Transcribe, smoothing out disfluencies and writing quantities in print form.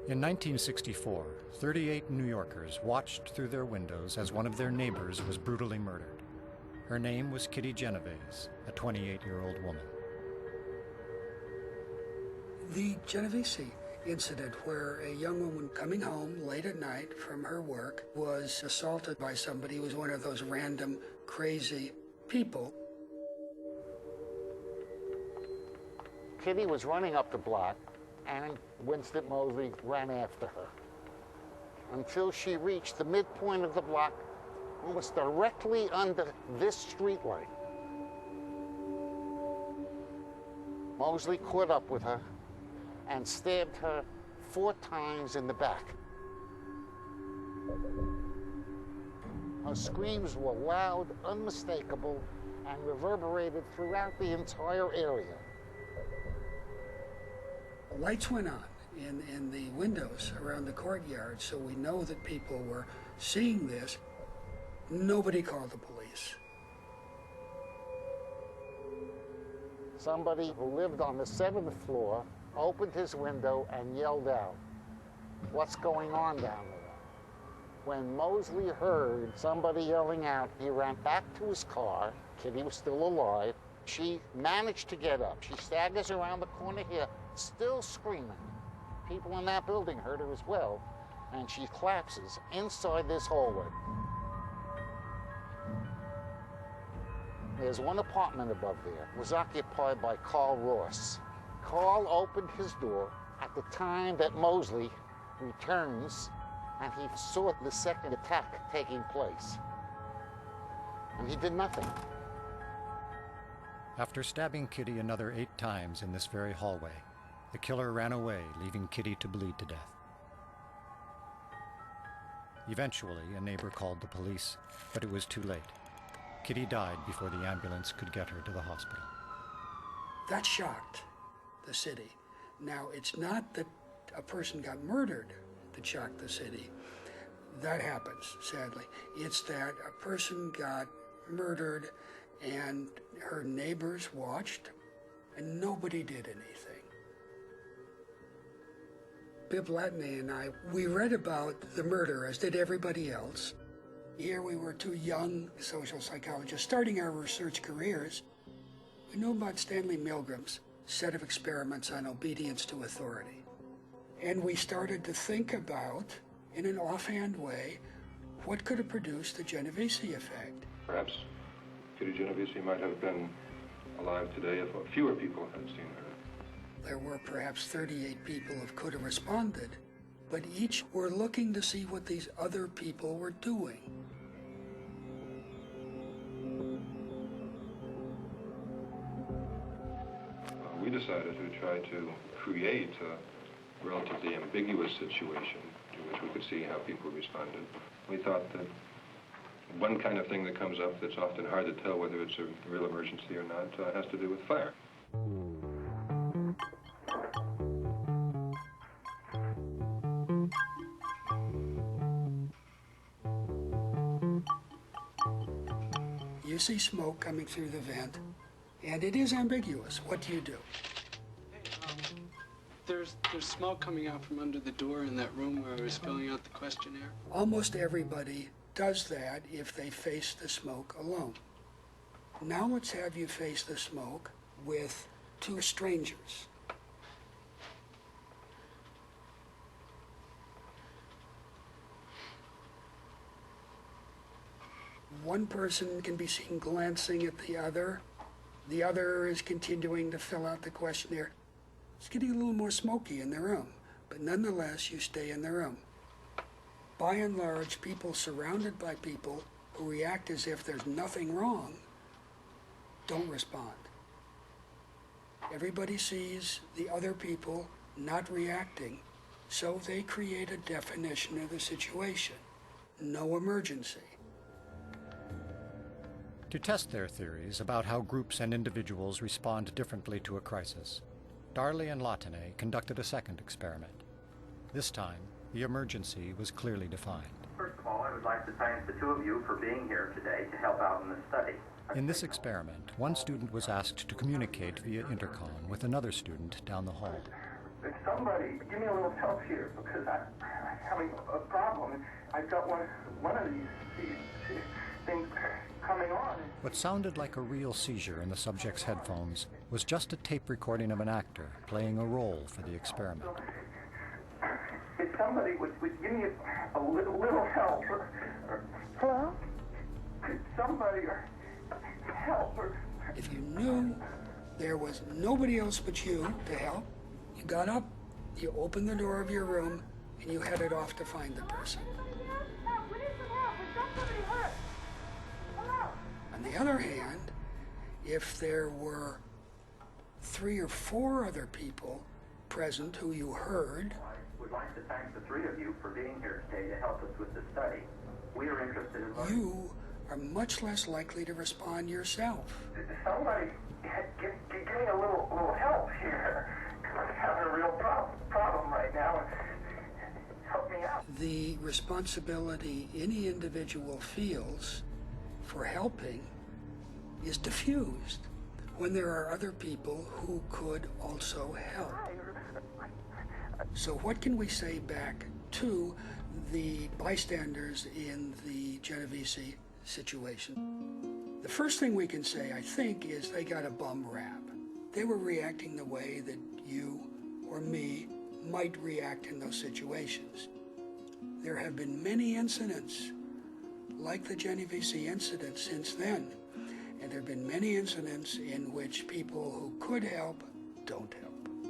In 1964, 38 New Yorkers watched through their windows as one of their neighbors was brutally murdered. Her name was Kitty Genovese, a 28-year-old woman. The Genovese incident, where a young woman coming home late at night from her work was assaulted by somebody who was one of those random, crazy people. Kitty was running up the block, and Winston Moseley ran after her until she reached the midpoint of the block, almost directly under this streetlight. Moseley caught up with her and stabbed her 4 times in the back. Her screams were loud, unmistakable, and reverberated throughout the entire area. Lights went on in the windows around the courtyard, so we know that people were seeing this. Nobody called the police. Somebody who lived on the 7th floor opened his window and yelled out, "What's going on down there?" When Moseley heard somebody yelling out, he ran back to his car. Kitty was still alive. She managed to get up. She staggers around the corner here, still screaming. People in that building heard her as well, and she collapses inside this hallway. There's one apartment above there. It was occupied by Carl Ross. Carl opened his door at the time that Moseley returns, and he saw the second attack taking place. And he did nothing. After stabbing Kitty another 8 times in this very hallway, the killer ran away, leaving Kitty to bleed to death. Eventually, a neighbor called the police, but it was too late. Kitty died before the ambulance could get her to the hospital. That shocked the city. Now, it's not that a person got murdered that shocked the city. That happens, sadly. It's that a person got murdered and her neighbors watched and nobody did anything. Bibb Latney and I, we read about the murder, as did everybody else. Here we were 2 young social psychologists starting our research careers. We knew about Stanley Milgram's set of experiments on obedience to authority. And we started to think about, in an offhand way, what could have produced the Genovese effect. Perhaps Kitty Genovese might have been alive today if fewer people had seen her. There were perhaps 38 people who could have responded, but each were looking to see what these other people were doing. We decided to try to create a relatively ambiguous situation in which we could see how people responded. We thought that one kind of thing that comes up that's often hard to tell whether it's a real emergency or not has to do with fire. You see smoke coming through the vent, and it is ambiguous. What do you do? There's smoke coming out from under the door in that room where I was filling out the questionnaire. Almost everybody does that if they face the smoke alone. Now let's have you face the smoke with 2 strangers. One person can be seen glancing at the other. The other is continuing to fill out the questionnaire. It's getting a little more smoky in the room, but nonetheless, you stay in the room. By and large, people surrounded by people who react as if there's nothing wrong don't respond. Everybody sees the other people not reacting, so they create a definition of the situation. No emergency. To test their theories about how groups and individuals respond differently to a crisis, Darley and Latney conducted a second experiment. This time, the emergency was clearly defined. First of all, I would like to thank the 2 of you for being here today to help out in this study. In this experiment, one student was asked to communicate via intercom with another student down the hall. Somebody, give me a little help here because I'm having a problem. I've got one of these things coming on. What sounded like a real seizure in the subject's headphones was just a tape recording of an actor playing a role for the experiment. If somebody would give me a little help. Hello? Could somebody help? If you knew there was nobody else but you to help, you got up, you opened the door of your room, and you headed off to find the person. On the other hand, if there were 3 or 4 other people present who you heard, I would like to thank the 3 of you for being here today to help us with the study. We are interested in learning. you are much less likely to respond yourself. Somebody, give me a little help here. I'm having a real problem right now. Help me out. The responsibility any individual feels for helping is diffused when there are other people who could also help. So what can we say back to the bystanders in the Genovese situation? The first thing we can say, I think, is they got a bum rap. They were reacting the way that you or me might react in those situations. There have been many incidents like the Genovese incident since then, and there have been many incidents in which people who could help don't help.